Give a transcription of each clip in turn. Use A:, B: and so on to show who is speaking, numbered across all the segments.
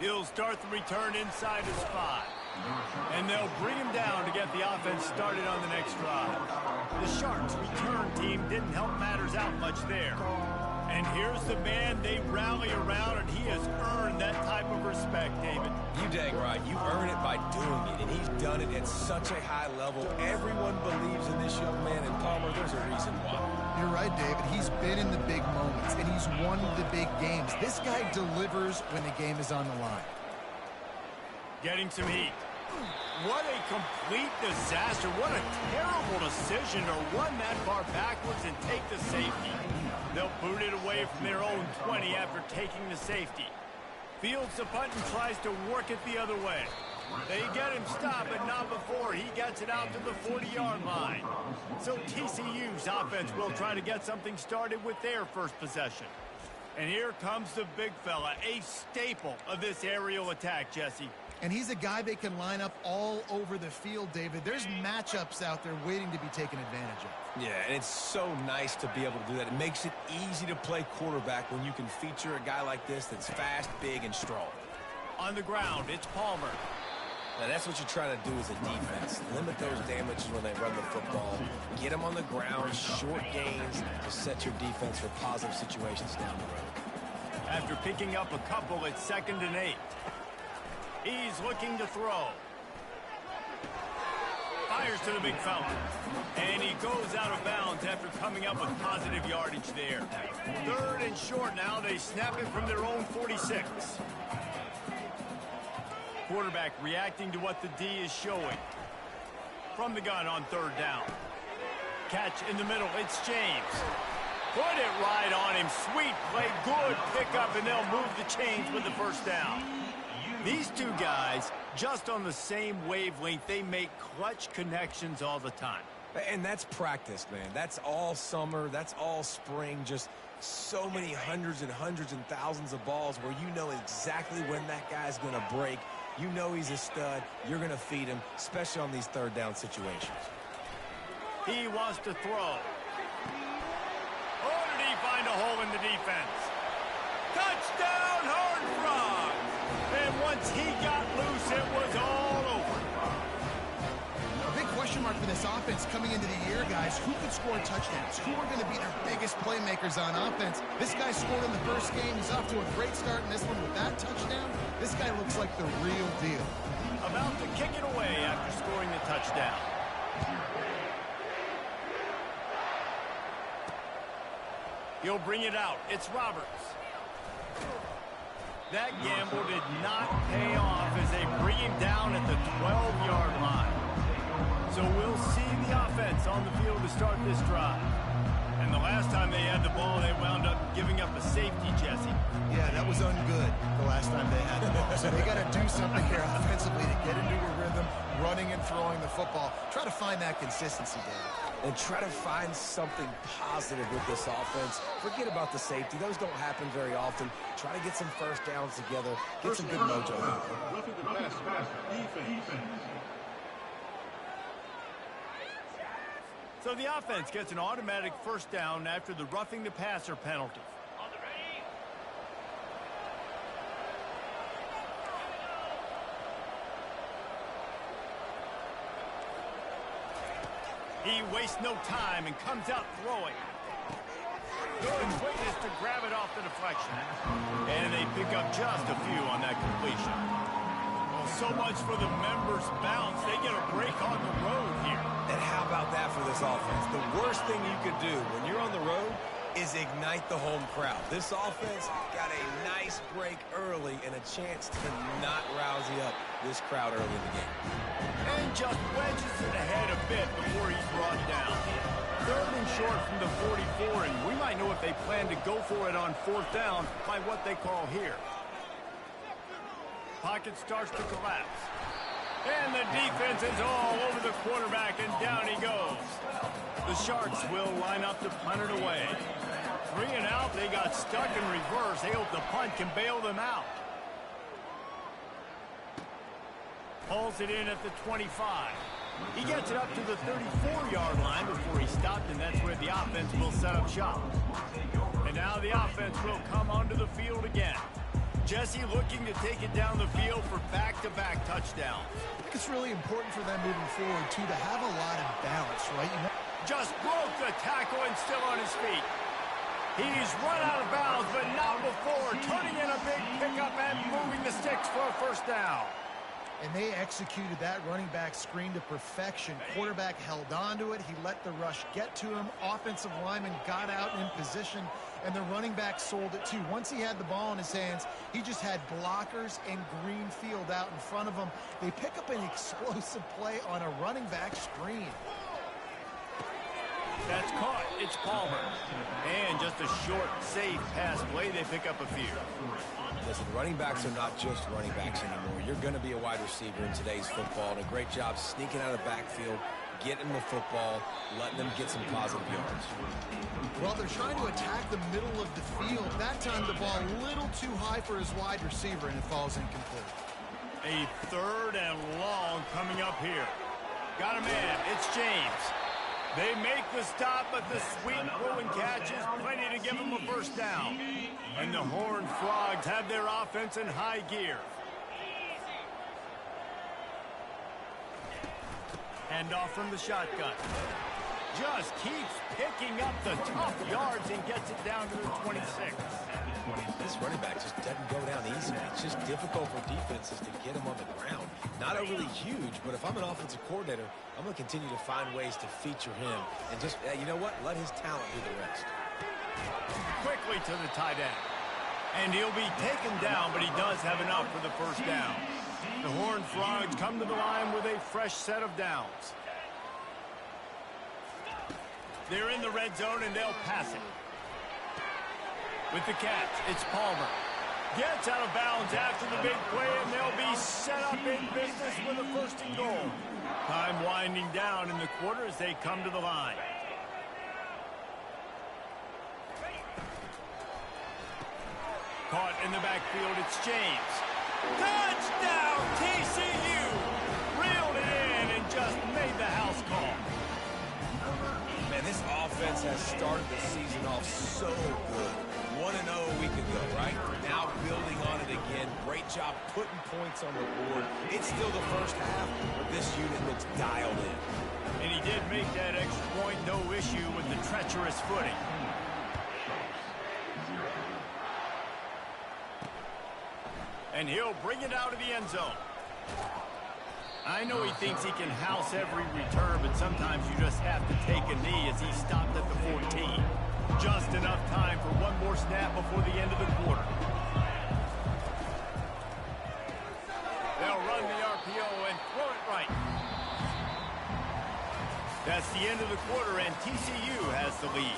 A: He'll start the return inside his 5. And they'll bring him down to get the offense started on the next drive. The Sharks' return team didn't help matters out much there. And here's the man they rally around, and he has earned that type of respect, David.
B: You dang right. You earn it by doing it, and he's done it at such a high level. Everyone believes in this young man, and Palmer, there's a reason why.
C: You're right, David. He's been in the big moments, and he's won the big games. This guy delivers when the game is on the line.
A: Getting some heat. What a complete disaster. What a terrible decision to run that far backwards and take the safety. They'll boot it away from their own 20 after taking the safety. Fields the punt and tries to work it the other way. They get him stopped, but not before he gets it out to the 40-yard line. So TCU's offense will try to get something started with their first possession. And here comes the big fella, a staple of this aerial attack, Jesse.
C: And he's a guy they can line up all over the field, David. There's matchups out there waiting to be taken advantage of.
B: Yeah, and it's so nice to be able to do that. It makes it easy to play quarterback when you can feature a guy like this that's fast, big, and strong.
A: On the ground, it's Palmer.
B: Now, that's what you're trying to do as a defense. Limit those damages when they run the football. Get them on the ground, short gains to set your defense for positive situations down the road.
A: After picking up a couple, it's 2nd and 8. He's looking to throw. Fires to the big fella. And he goes out of bounds after coming up with positive yardage there. 3rd and short now. They snap it from their own 46. Quarterback reacting to what the D is showing. From the gun on 3rd down. Catch in the middle. It's James. Put it right on him. Sweet play. Good pickup, and they'll move the chains with the first down. These two guys, just on the same wavelength, they make clutch connections all the time.
B: And that's practice, man. That's all summer. That's all spring. Just so many hundreds and thousands of balls where you know exactly when that guy's going to break. You know he's a stud. You're going to feed him, especially on these 3rd down situations.
A: He wants to throw. Oh, did he find a hole in the defense? Touchdown, Horned Frogs! And once he got loose, it was all over.
C: A big question mark for this offense coming into the year, guys. Who could score touchdowns? Who are going to be their biggest playmakers on offense? This guy scored in the first game. He's off to a great start in this one with that touchdown. This guy looks like the real deal.
A: About to kick it away after scoring the touchdown. He'll bring it out. It's Roberts. That gamble did not pay off as they bring him down at the 12-yard line. So we'll see the offense on the field to start this drive. And the last time they had the ball, they wound up giving up a safety, Jesse.
C: Yeah, that was ungood the last time they had the ball. So they got to do something here offensively to get into a rhythm, running and throwing the football. Try to find that consistency, David.
B: And try to find something positive with this offense. Forget about the safety. Those don't happen very often. Try to get some first downs together. Get some good mojo.
A: So the offense gets an automatic first down after the roughing the passer penalty. He wastes no time and comes out throwing. Good quickness to grab it off the deflection. And they pick up just a few on that completion. Well, so much for the members' bounce. They get a break on the road here.
B: And how about that for this offense? The worst thing you could do when you're on the road is ignite the home crowd. This offense got a nice break early and a chance to not rouse up this crowd early in the game.
A: And just wedges it ahead a bit before he's brought down. 3rd and short from the 44, and we might know if they plan to go for it on 4th down by what they call here. Pocket starts to collapse. And the defense is all over the quarterback, and down he goes. The Sharks will line up to punt it away. 3 and out, they got stuck in reverse. They hope the punt can bail them out. Pulls it in at the 25. He gets it up to the 34-yard line before he stopped, and that's where the offense will set up shop. And now the offense will come onto the field again. Jesse looking to take it down the field for back-to-back touchdowns.
C: I think it's really important for them moving forward, too, to have a lot of balance, right?
A: Just broke the tackle and still on his feet. He's run out of bounds, but not before turning in a big pickup and moving the sticks for a first down.
C: And they executed that running back screen to perfection. Quarterback held on to it. He let the rush get to him. Offensive lineman got out in position, and the running back sold it too. Once he had the ball in his hands, he just had blockers and green field out in front of him. They pick up an explosive play on a running back screen.
A: That's caught. It's Palmer. And just a short, safe pass play. They pick up a few.
B: Listen, running backs are not just running backs anymore. You're going to be a wide receiver in today's football. And a great job sneaking out of the backfield, getting the football, letting them get some positive yards.
C: Well, they're trying to attack the middle of the field. That time the ball a little too high for his wide receiver, and it falls incomplete.
A: A 3rd and long coming up here. Got a man. It's James. They make the stop, but the sweet throw and catch is plenty to give them a first down. And the Horned Frogs have their offense in high gear. Handoff from the shotgun. Just keeps picking up the tough yards and gets it down to the 26.
B: This running back just doesn't go down easy. It's just difficult for defenses to get him on the ground. Not overly huge, but if I'm an offensive coordinator, I'm going to continue to find ways to feature him. And just, you know what? Let his talent do the rest.
A: Quickly to the tight end. And he'll be taken down, but he does have enough for the first down. The Horned Frogs come to the line with a fresh set of downs. They're in the red zone, and they'll pass it. With the catch, it's Palmer. Gets out of bounds after the big play, and they'll be set up in business with a 1st and goal. Time winding down in the quarter as they come to the line. Caught in the backfield, it's James. Touchdown, TCU! Reeled it in and just made the house call.
B: Man, this offense has started the season off so good. 1-0 a week ago, right? Now building on it again. Great job putting points on the board. It's still the first half, but this unit looks dialed in.
A: And he did make that extra point, no issue with the treacherous footing. And he'll bring it out of the end zone. I know he thinks he can house every return, but sometimes you just have to take a knee as he stopped at the 14. Just enough time for one more snap before the end of the quarter. They'll run the RPO and throw it right. That's the end of the quarter, and TCU has the lead.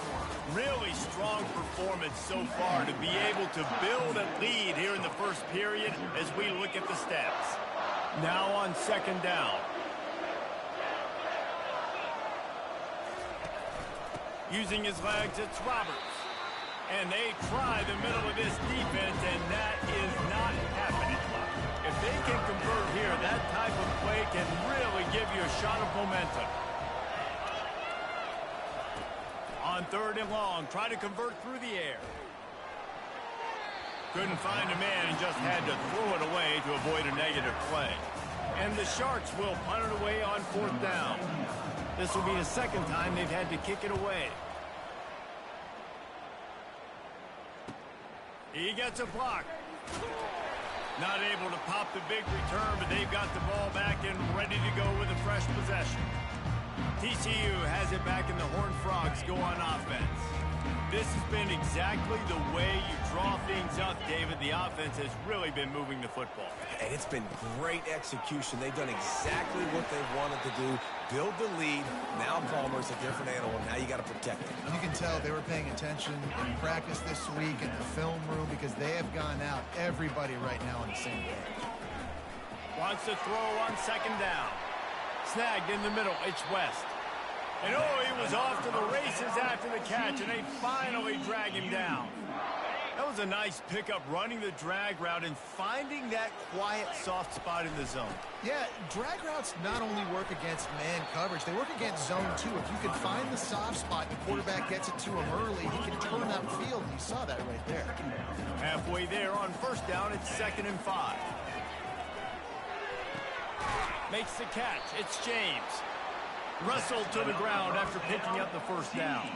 A: Really strong performance so far to be able to build a lead here in the first period as we look at the stats. Now on 2nd down. Using his legs, it's Roberts. And they try the middle of this defense, and that is not happening. If they can convert here, that type of play can really give you a shot of momentum. On 3rd and long, try to convert through the air. Couldn't find a man and just had to throw it away to avoid a negative play. And the Sharks will punt it away on 4th down. This will be the 2nd time they've had to kick it away. He gets a block. Not able to pop the big return, but they've got the ball back and ready to go with a fresh possession. TCU has it back, and the Horned Frogs go on offense. This has been exactly the way you draw things up, David. The offense has really been moving the football.
B: And it's been great execution. They've done exactly what they wanted to do. Build the lead. Now Palmer's a different animal. Now you got to protect it.
C: You can tell they were paying attention in practice this week in the film room because they have gone out, everybody right now on the same page.
A: Wants to throw on 2nd down. Snagged in the middle. It's West. And oh, he was off to the races after the catch, and they finally drag him down. That was a nice pickup, running the drag route and finding that quiet, soft spot in the zone.
C: Yeah, drag routes not only work against man coverage, they work against zone too. If you can find the soft spot, the quarterback gets it to him early, he can turn upfield. You saw that right there.
A: Halfway there on first down, it's 2nd and 5. Makes the catch. It's James. Russell to the ground after picking up the first down.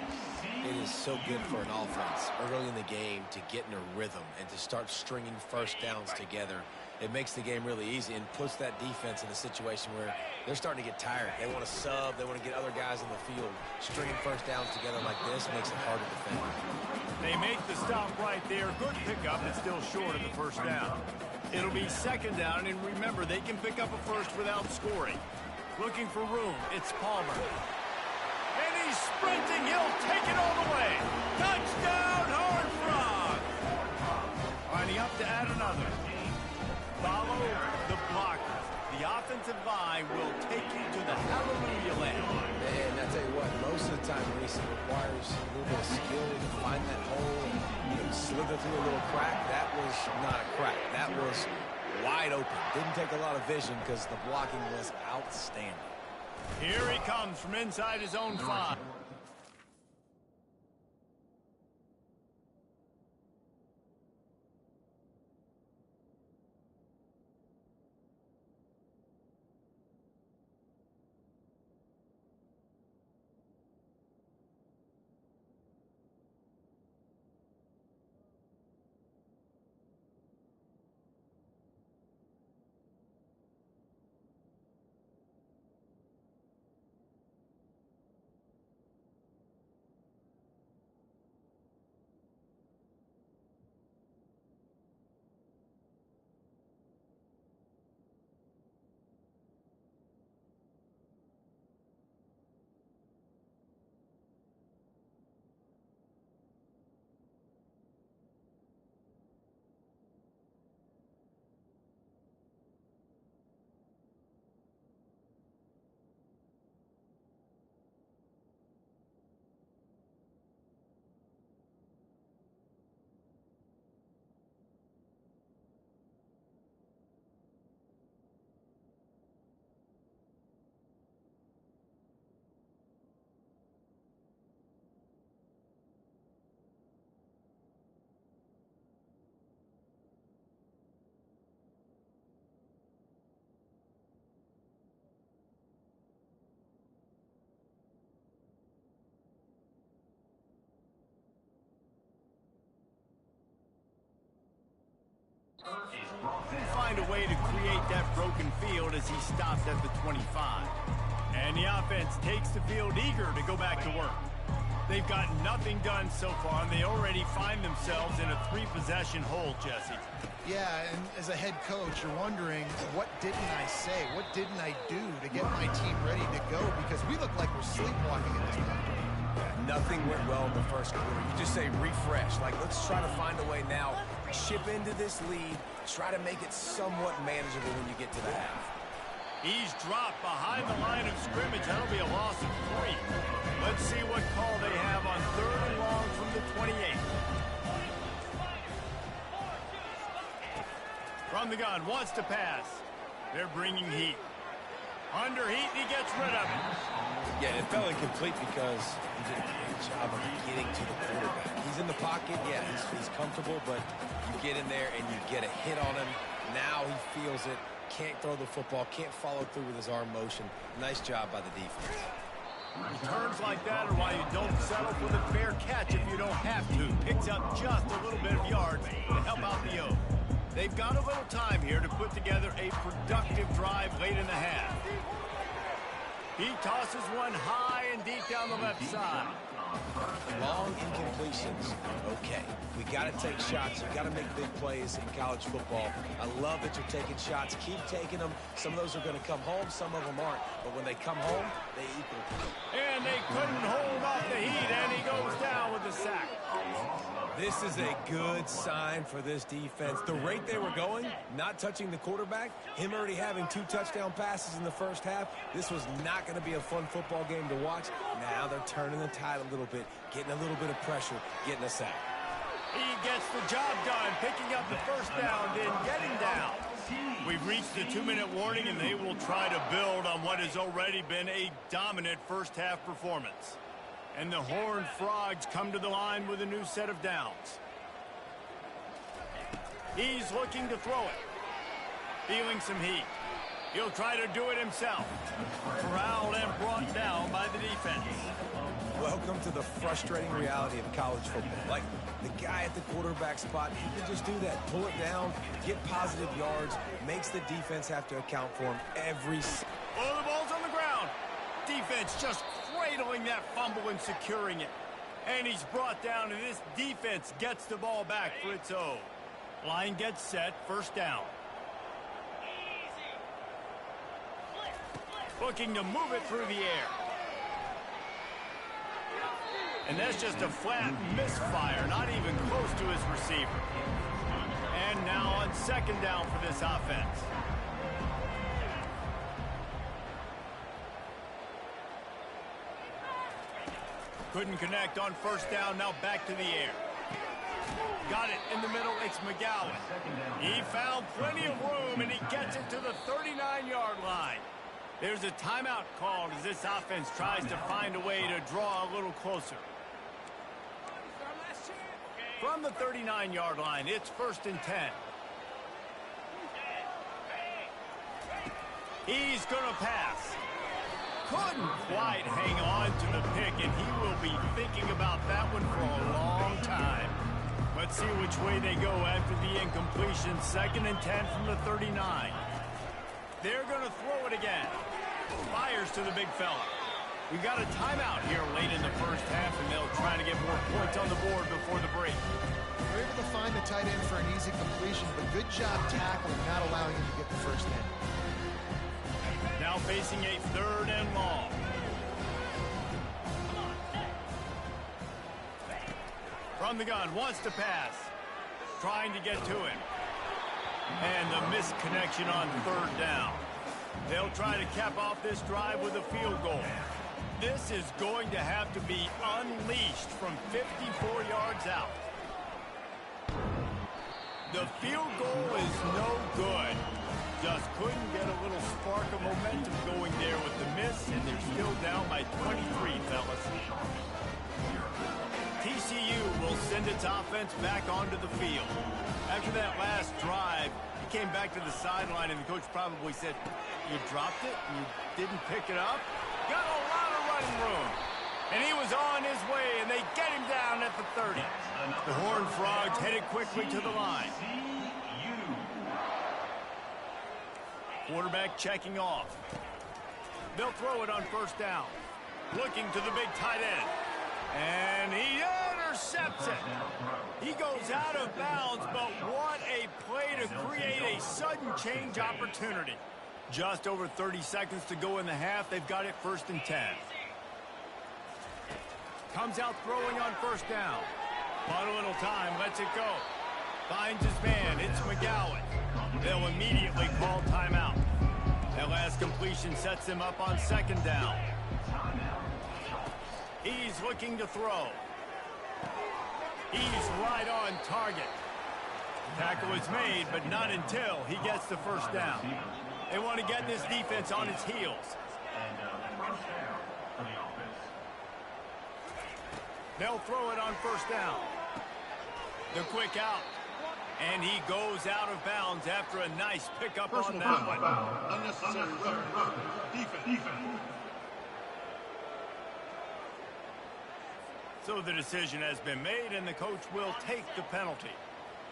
B: It is so good for an offense early in the game to get in a rhythm and to start stringing first downs together. It makes the game really easy and puts that defense in a situation where they're starting to get tired. They want to sub. They want to get other guys on the field. Stringing first downs together like this makes it hard to defend.
A: They make the stop right there. Good pickup. It's still short of the first down. It'll be 2nd down, and remember, they can pick up a first without scoring. Looking for room. It's Palmer. And he's sprinting. He'll take it all the way. Touchdown, Horned Frog. Lining up to add another. Follow the blockers. The offensive line will take you to the hallelujah land.
B: Man, I tell you what, most of the time, Reese, it requires a little bit of skill to find that hole and slither through a little crack. That was not a crack. That was wide open. Didn't take a lot of vision because the blocking was outstanding.
A: Here he comes from inside his own 5. Find a way to create that broken field as he stops at the 25. And the offense takes the field eager to go back to work. They've got nothing done so far, and they already find themselves in a 3-possession hole, Jesse.
C: Yeah, and as a head coach, you're wondering, what didn't I say? What didn't I do to get my team ready to go? Because we look like we're sleepwalking at this point.
B: Nothing went well in the first quarter. You just say refresh. Like, let's try to find a way now. Chip into this lead. Try to make it somewhat manageable when you get to the half.
A: He's dropped behind the line of scrimmage. That'll be a loss of 3. Let's see what call they have on 3rd and long from the 28. From the gun, wants to pass. They're bringing heat. Under heat, he gets rid of it.
B: Yeah, it fell incomplete because he did a great job of getting to the quarterback. He's in the pocket, yeah, he's comfortable, but you get in there and you get a hit on him. Now he feels it, can't throw the football, can't follow through with his arm motion. Nice job by the defense.
A: Returns like that are why you don't settle for the fair catch if you don't have to. Picks up just a little bit of yards to help out the O. They've got a little time here to put together a productive drive late in the half. He tosses one high and deep down the left side.
B: Long incompletions. Okay, we got to take shots. You got to make big plays in college football. I love that you're taking shots. Keep taking them. Some of those are going to come home. Some of them aren't. But when they come home, they equal.
A: And they couldn't hold off the heat, and he goes down with the sack.
B: This is a good sign for this defense. The rate they were going, not touching the quarterback, him already having 2 touchdown passes in the first half, this was not going to be a fun football game to watch. Now they're turning the tide a little bit, getting a little bit of pressure, getting a sack.
A: He gets the job done, picking up the first down, then getting down. We've reached the 2-minute warning, and they will try to build on what has already been a dominant first-half performance. And the Horned Frogs come to the line with a new set of downs. He's looking to throw it. Feeling some heat. He'll try to do it himself. Corralled and brought down by the defense.
B: Welcome to the frustrating reality of college football. Like, the guy at the quarterback spot, he can just do that. Pull it down, get positive yards, makes the defense have to account for him every...
A: Oh, the ball's on the ground. Defense just cradling that fumble and securing it. And he's brought down, and this defense gets the ball back for its own. Line gets set, first down. Looking to move it through the air. And that's just a flat misfire, not even close to his receiver. And now on second down for this offense. Couldn't connect on first down, now back to the air. Got it in the middle, it's McGowan. He found plenty of room, and he gets it to the 39-yard line. There's a timeout called as this offense tries to find a way to draw a little closer. From the 39-yard line, it's 1st and 10. He's going to pass. Couldn't quite hang on to the pick, and he will be thinking about that one for a long time. Let's see which way they go after the incompletion. 2nd and 10 from the 39. They're going to throw it again. Fires to the big fella. We've got a timeout here late in the first half, and they'll try to get more points on the board before the break.
C: They're able to find the tight end for an easy completion, but good job tackling, not allowing him to get the first down.
A: Now facing a 3rd and long. From the gun, wants to pass. Trying to get to him. And the misconnection on 3rd down. They'll try to cap off this drive with a field goal. This is going to have to be unleashed from 54 yards out. The field goal is no good. Just couldn't get a little spark of momentum going there with the miss, and they're still down by 23, fellas. TCU will send its offense back onto the field. After that last drive, he came back to the sideline, and the coach probably said, "You dropped it? You didn't pick it up?" Got a lot of running room. And he was on his way, and they get him down at the 30. The Horned Frogs headed quickly to the line. Quarterback checking off. They'll throw it on first down. Looking to the big tight end. And he intercepts it. He goes out of bounds, but what a play to create a sudden change opportunity. Just over 30 seconds to go in the half. They've got it 1st and 10. Comes out throwing on first down. Bought a little time, lets it go. Finds his man, it's McGowan. They'll immediately call timeout. That last completion sets them up on 2nd down. He's looking to throw. He's right on target. Tackle is made, but not until he gets the first down. They want to get this defense on its heels. They'll throw it on first down. The quick out. And he goes out of bounds after a nice pickup on that one.
D: Unnecessary defense.
A: So the decision has been made, and the coach will take the penalty.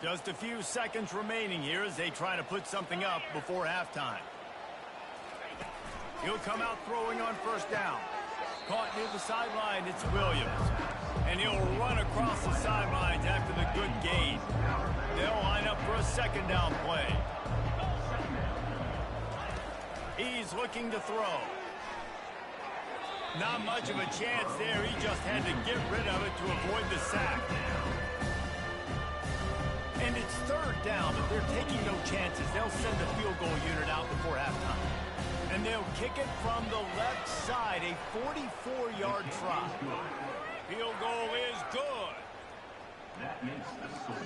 A: Just a few seconds remaining here as they try to put something up before halftime. He'll come out throwing on first down. Caught near the sideline, it's Williams. And he'll run across the sidelines after the good gain. They'll line up for a 2nd down play. He's looking to throw. Not much of a chance there. He just had to get rid of it to avoid the sack. And it's 3rd down, but they're taking no chances. They'll send the field goal unit out before halftime. And they'll kick it from the left side, a 44-yard try. Field goal is good.
D: That makes the score.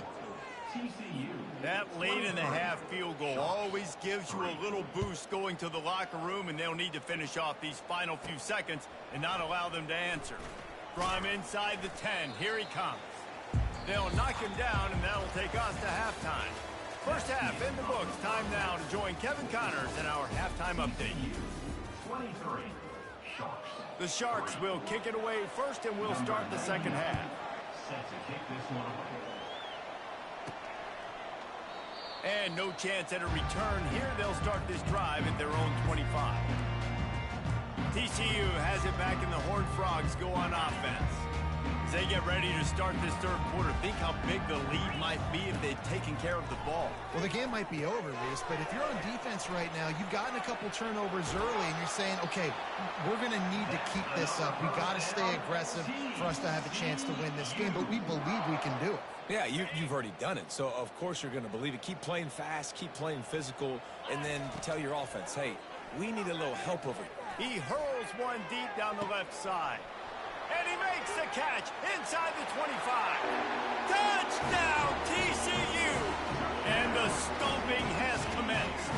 D: TCU.
A: That late in the half field goal always gives you a little boost going to the locker room, and they'll need to finish off these final few seconds and not allow them to answer. Draw him inside the 10. Here he comes. They'll knock him down, and that'll take us to halftime. First half in the books. Time now to join Kevin Connors in our halftime update.
D: 23. Sharks.
A: The Sharks will kick it away first, and we'll start the second half.
D: Set to kick this one away.
A: And no chance at a return here. They'll start this drive at their own 25. TCU has it back, and the Horned Frogs go on offense. As they get ready to start this third quarter, think how big the lead might be if they'd taken care of the ball.
C: Well, the game might be over, Reese, but if you're on defense right now, you've gotten a couple turnovers early, and you're saying, okay, we're going to need to keep this up. We got to stay aggressive for us to have a chance to win this game, but we believe we can do it.
B: Yeah, you've already done it, so of course you're going to believe it. Keep playing fast, keep playing physical, and then tell your offense, hey, we need a little help over here.
A: He hurls one deep down the left side. And he makes the catch inside the 25. Touchdown, TCU! And the stomping has commenced.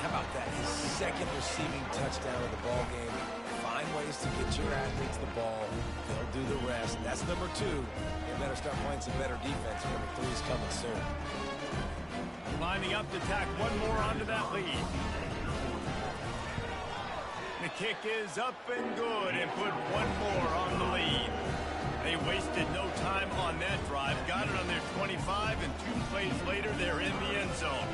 B: How about that? His second receiving touchdown of the ball game. Find ways to get your athletes the ball. They'll do the rest. That's number 2. They better start playing some better defense. Number 3 is coming soon.
A: Lining up to tack one more onto that lead. The kick is up and good, and put one more on the lead. They wasted no time on that drive. Got it on their 25, and 2 plays later, they're in the end zone.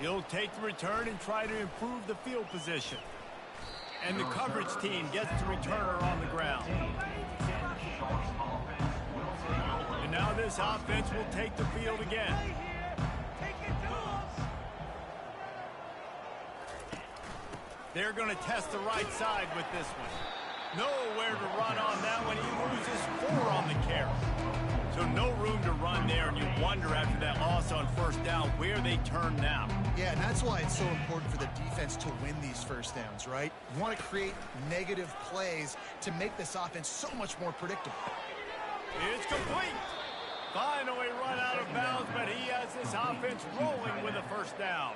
A: He'll take the return and try to improve the field position. And the coverage team gets the returner on the ground. And now this offense will take the field again. They're going to test the right side with this one. Nowhere to run on that one. He loses 4 on the carry. So no room to run there, and you wonder after that loss on first down where they turn now.
C: Yeah, and that's why it's so important for the defense to win these first downs, right? You want to create negative plays to make this offense so much more predictable.
A: It's complete. Finally run out of bounds, but he has this offense rolling with a first down.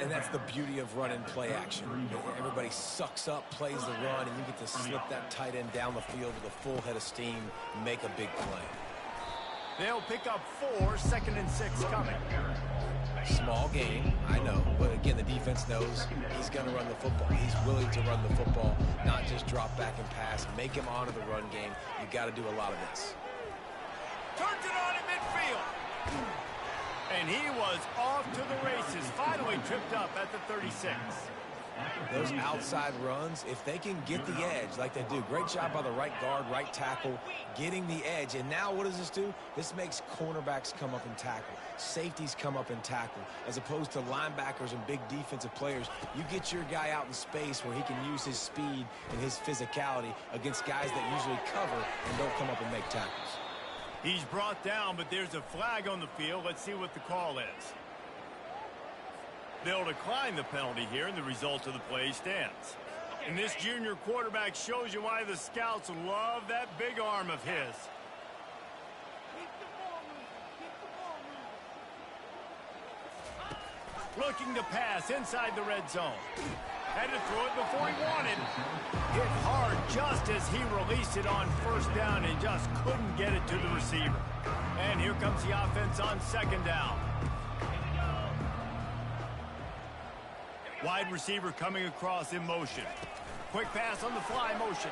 B: And that's the beauty of run and play action. Everybody sucks up, plays the run, and you get to slip that tight end down the field with a full head of steam and make a big play.
A: They'll pick up 4, 2nd and 6 coming.
B: Small game, I know, but again, the defense knows he's going to run the football. He's willing to run the football, not just drop back and pass, make him honor the run game. You got to do a lot of this.
A: Turns it on in midfield. And he was off to the races. Finally tripped up at the 36.
B: Those outside runs, if they can get the edge like they do, great job by the right guard, right tackle, getting the edge. And now what does this do? This makes cornerbacks come up and tackle. Safeties come up and tackle. As opposed to linebackers and big defensive players, you get your guy out in space where he can use his speed and his physicality against guys that usually cover and don't come up and make tackles.
A: He's brought down, but there's a flag on the field. Let's see what the call is. They'll decline the penalty here, and the result of the play stands. And this junior quarterback shows you why the scouts love that big arm of his. Looking to pass inside the red zone. Had to throw it before he wanted. Hit hard just as he released it on first down and just couldn't get it to the receiver. And here comes the offense on 2nd down. Wide receiver coming across in motion. Quick pass on the fly motion.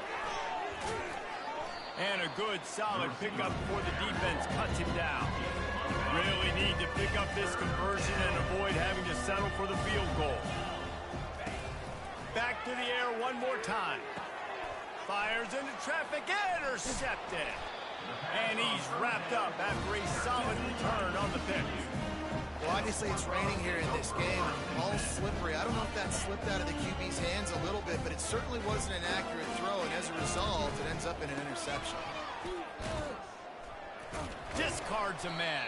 A: And a good solid pickup before the defense cuts him down. Really need to pick up this conversion and avoid having to settle for the field goal. Back to the air one more time. Fires into traffic, intercepted. And he's wrapped up after a solid return on the pitch.
C: Well, obviously it's raining here in this game, and ball's slippery. I don't know if that slipped out of the QB's hands a little bit, but it certainly wasn't an accurate throw, and as a result, it ends up in an interception.
A: Discards a man.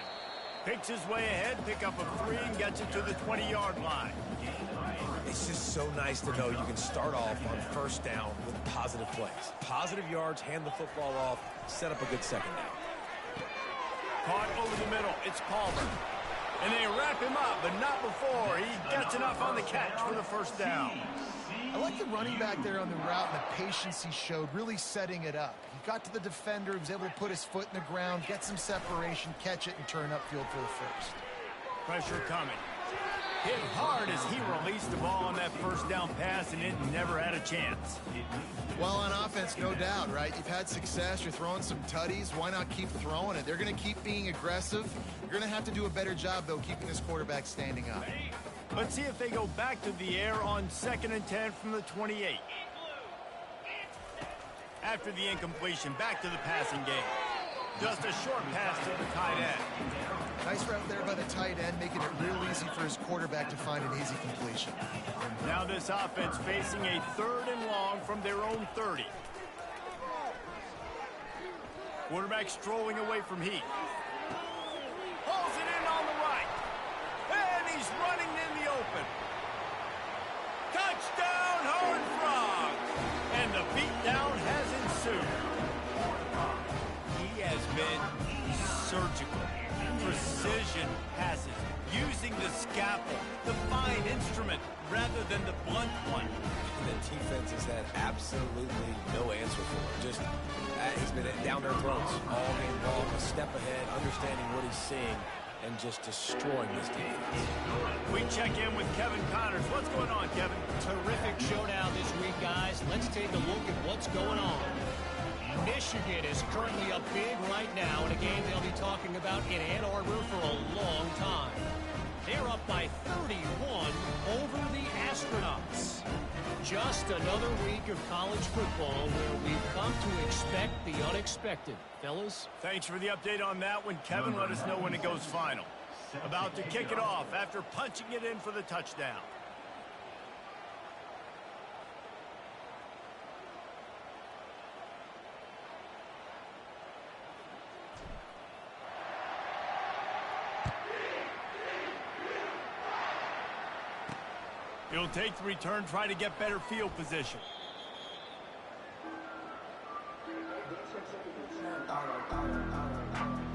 A: Picks his way ahead, pick up a 3, and gets it to the 20-yard line.
B: It's just so nice to know you can start off on first down with positive plays. Positive yards, hand the football off, set up a good second down.
A: Caught over the middle. It's Palmer. And they wrap him up, but not before he gets enough on the catch for the first down.
C: I like the running back there on the route and the patience he showed, really setting it up. He got to the defender, he was able to put his foot in the ground, get some separation, catch it, and turn upfield for the first.
A: Pressure coming. Hit hard as he released the ball on that first down pass, and it never had a chance.
C: Well, on offense, no doubt, right? You've had success. You're throwing some tutties. Why not keep throwing it? They're going to keep being aggressive. You're going to have to do a better job, though, keeping this quarterback standing up.
A: Let's see if they go back to the air on 2nd and 10 from the 28. After the incompletion, back to the passing game. Just a short pass to the tight end.
C: Nice route there by the tight end, making it real easy for his quarterback to find an easy completion.
A: Now this offense facing a 3rd and long from their own 30. Quarterback strolling away from Heath. Pulls it in on the right. And he's running in the open. Touchdown, Horned Frogs! And the beatdown has ensued. He has been surgical. Precision passes, using the scalpel, the fine instrument, rather than the blunt one.
B: The defense has had absolutely no answer for him. Just, he's been down their throats all game long, a step ahead, understanding what he's seeing, and just destroying this defense.
A: We check in with Kevin Connors. What's going on, Kevin?
E: Terrific showdown this week, guys. Let's take a look at what's going on. Michigan is currently up big right now in a game they'll be talking about in Ann Arbor for a long time. They're up by 31 over the Astronauts. Just another week of college football where we've come to expect the unexpected. Fellas?
A: Thanks for the update on that one, Kevin. Let us know when it goes final. About to kick it off after punching it in for the touchdown. He'll take the return, try to get better field position.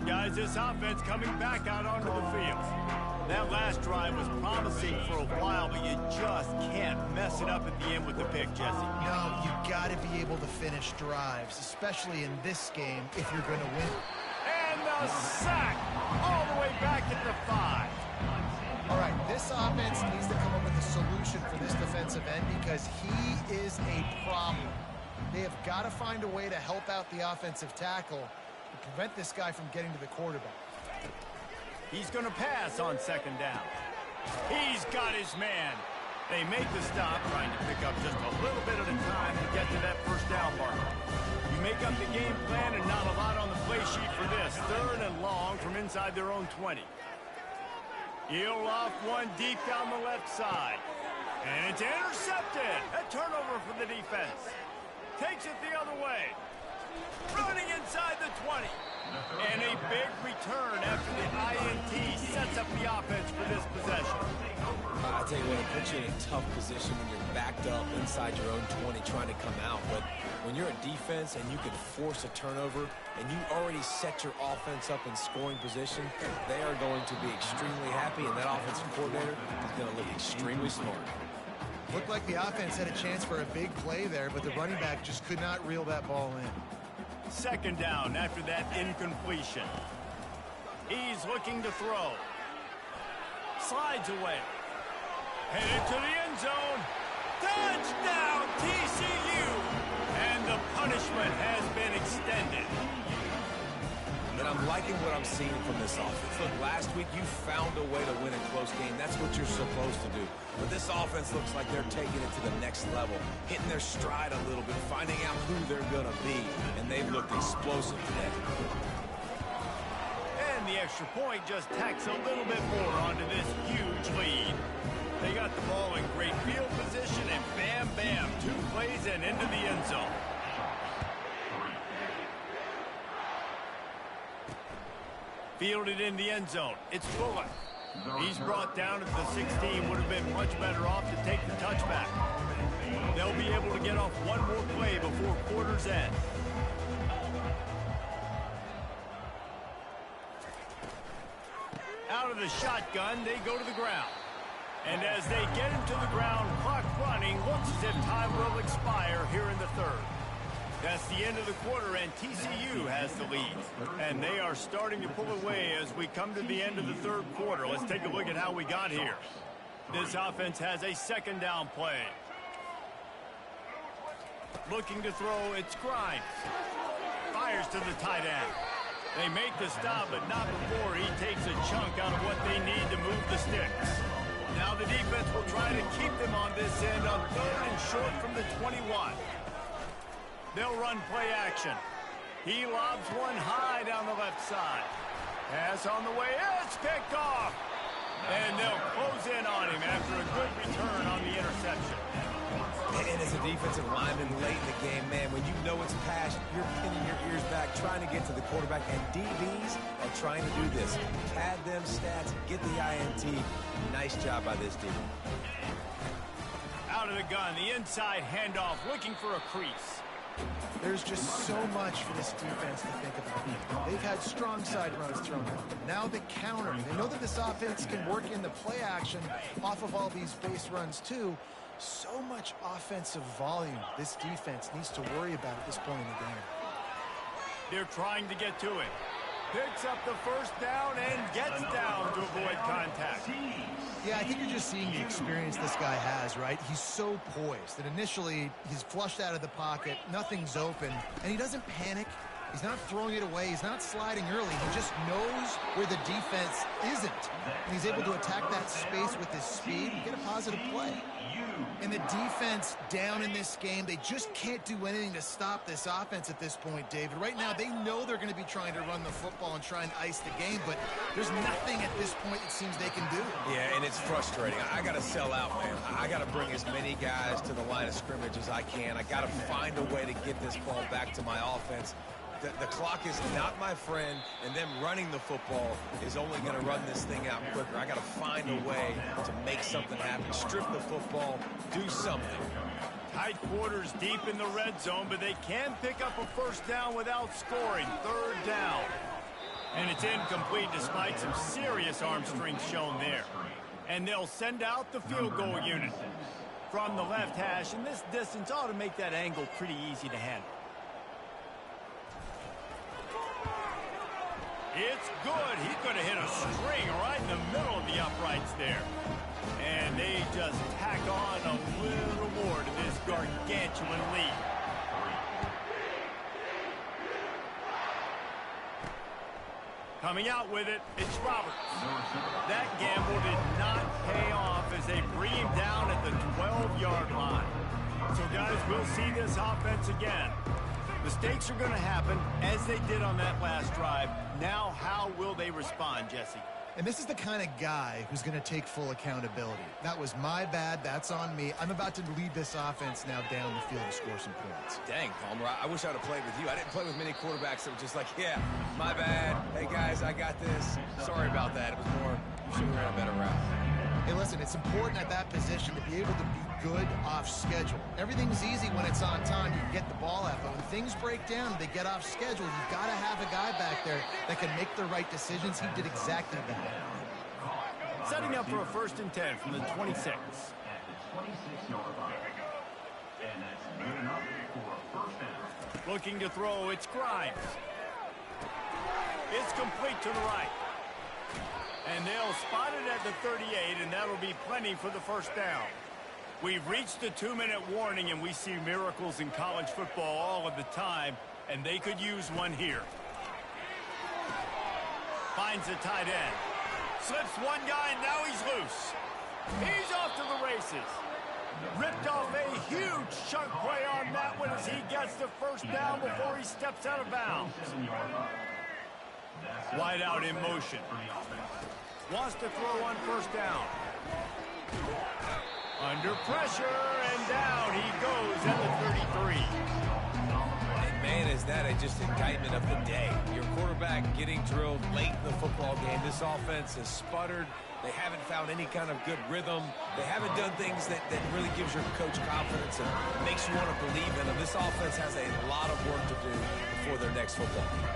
A: Guys, this offense coming back out onto the field. That last drive was promising for a while, but you just can't mess it up at the end with the pick, Jesse.
C: No, you got to be able to finish drives, especially in this game if you're going to win.
A: And the sack all the way back at the 5.
C: All right, this offense needs to come up with a solution for this defensive end because he is a problem. They have got to find a way to help out the offensive tackle to prevent this guy from getting to the quarterback.
A: He's going to pass on 2nd down. He's got his man. They make the stop, trying to pick up just a little bit at a time to get to that first down marker. You make up the game plan and not a lot on the play sheet for this. 3rd and long from inside their own 20. He'll off one deep down the left side. And it's intercepted. A turnover for the defense. Takes it the other way. Running inside the 20. And a big return after the INT sets up the offense for this possession.
B: I tell you what, it puts you in a tough position when you're backed up inside your own 20 trying to come out. But when you're a defense and you can force a turnover and you already set your offense up in scoring position, they are going to be extremely happy, and that offensive coordinator is going to look extremely smart.
C: Looked like the offense had a chance for a big play there, but the running back just could not reel that ball in.
A: 2nd down after that incompletion. He's looking to throw. Slides away. Headed to the end zone. Touchdown, TCU! And the punishment has been extended.
B: And I'm liking what I'm seeing from this offense. Look, last week you found a way to win a close game. That's what you're supposed to do. But this offense looks like they're taking it to the next level, hitting their stride a little bit, finding out who they're going to be. And they've looked explosive today.
A: And the extra point just tacks a little bit more onto this huge lead. They got the ball in great field position, and bam, bam, 2 plays and into the end zone. Fielded in the end zone. It's Bullock. He's brought down at the 16. Would have been much better off to take the touchback. They'll be able to get off one more play before quarter's end. Out of the shotgun, they go to the ground. And as they get him to the ground, clock running, looks as if time will expire here in the third. That's the end of the quarter, and TCU has the lead. And they are starting to pull away as we come to the end of the third quarter. Let's take a look at how we got here. This offense has a second down play. Looking to throw, it's Grimes. Fires to the tight end. They make the stop, but not before he takes a chunk out of what they need to move the sticks. Now the defense will try to keep them on this end on third and short from the 21. They'll run play action. He lobs one high down the left side. Pass on the way. It's picked off. And they'll close in on him after a good return on the interception.
B: And as a defensive lineman late in the game, man, when you know it's pass, you're pinning your ears back, trying to get to the quarterback. And DBs are trying to do this. Pad them stats, get the INT. Nice job by this DB.
A: Out of the gun, the inside handoff, looking for a crease.
C: There's just so much for this defense to think about. They've had strong side runs thrown at them. Now the counter. They know that this offense can work in the play action off of all these base runs too. So much offensive volume this defense needs to worry about at this point in the game.
A: They're trying to get to it. Picks up the first down and gets down to avoid contact.
C: Yeah, I think you're just seeing the experience this guy has, right? He's so poised that initially he's flushed out of the pocket, nothing's open, and he doesn't panic. He's not throwing it away. He's not sliding early. He just knows where the defense isn't. And he's able to attack that space with his speed and get a positive play. And the defense down in this game, they just can't do anything to stop this offense at this point, David. Right now, they know they're going to be trying to run the football and try and ice the game, but there's nothing at this point it seems they can do.
B: Yeah, and it's frustrating. I got to sell out, man. I got to bring as many guys to the line of scrimmage as I can. I got to find a way to get this ball back to my offense. The clock is not my friend, and them running the football is only going to run this thing out quicker. I got to find a way to make something happen. Strip the football, do something.
A: Tight quarters deep in the red zone, but they can pick up a first down without scoring. Third down. And it's incomplete despite some serious arm strength shown there. And they'll send out the field goal unit from the left hash, and this distance ought to make that angle pretty easy to handle. It's good. He's going to hit a string right in the middle of the uprights there. And they just tack on a little more to this gargantuan lead. Coming out with it, it's Roberts. That gamble did not pay off as they bring him down at the 12-yard line. So, guys, we'll see this offense again. Mistakes are going to happen, as they did on that last drive. Now, how will they respond, Jesse?
C: And this is the kind of guy who's going to take full accountability. That was my bad. That's on me. I'm about to lead this offense now down the field to score some points.
B: Dang, Palmer, I wish I would have played with you. I didn't play with many quarterbacks that were just like, yeah, my bad. Hey, guys, I got this. Sorry about that. It was more, you should have ran a better route.
C: Hey, listen, it's important at that position to be able to be good off schedule. Everything's easy when it's on time. You can get the ball out. But when things break down, they get off schedule. You've got to have a guy back there that can make the right decisions. He did exactly that.
A: Setting up for a 1st and 10 from the 26.
D: At the 26-yard line. And that's good enough for a first down.
A: Looking to throw, it's Grimes. It's complete to the right. And they'll spot it at the 38, and that'll be plenty for the first down. We've reached the 2-minute warning, and we see miracles in college football all of the time, and they could use one here. Finds a tight end. Slips one guy, and now he's loose. He's off to the races. Ripped off a huge chunk play on that one as he gets the first down before he steps out of bounds. Wide out in motion. Wants to throw on first down. Under pressure, and down he goes at the 33.
B: And Man, is that just indictment of the day. Your quarterback getting drilled late in the football game. This offense has sputtered. They haven't found any kind of good rhythm. They haven't done things that really gives your coach confidence and makes you want to believe in them. This offense has a lot of work to do before their next football game.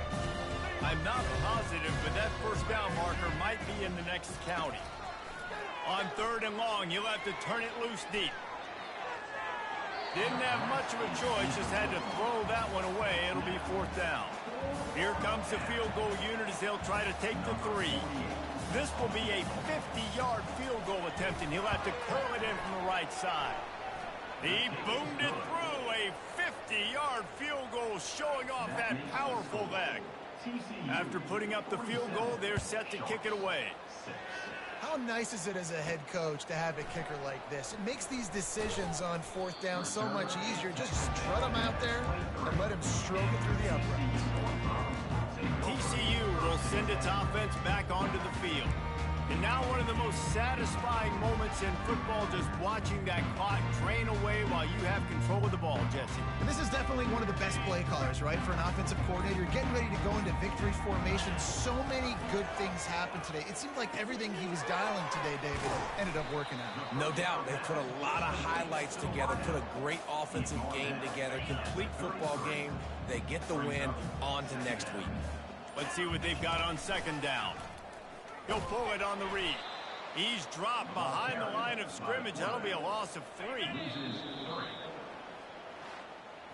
A: I'm not positive, but that first down marker might be in the next county. On 3rd and long, you'll have to turn it loose deep. Didn't have much of a choice, just had to throw that one away. It'll be 4th down. Here comes the field goal unit as they'll try to take the 3. This will be a 50-yard field goal attempt, and he'll have to curl it in from the right side. He boomed it through. A 50-yard field goal showing off that powerful leg. After putting up the field goal, they're set to kick it away.
C: How nice is it as a head coach to have a kicker like this? It makes these decisions on 4th down so much easier. Just strut him out there and let him stroke it through the uprights.
A: TCU will send its offense back onto the field. And now one of the most satisfying moments in football, just watching that clock drain away while you have control of the ball, Jesse.
C: And this is definitely one of the best play callers, right, for an offensive coordinator. Getting ready to go into victory formation. So many good things happened today. It seemed like everything he was dialing today, David, ended up working out.
B: No doubt. They put a lot of highlights together, put a great offensive game together, complete football game. They get the win. On to next week.
A: Let's see what they've got on 2nd down. He'll pull it on the read. He's dropped behind the line of scrimmage. That'll be a loss of 3.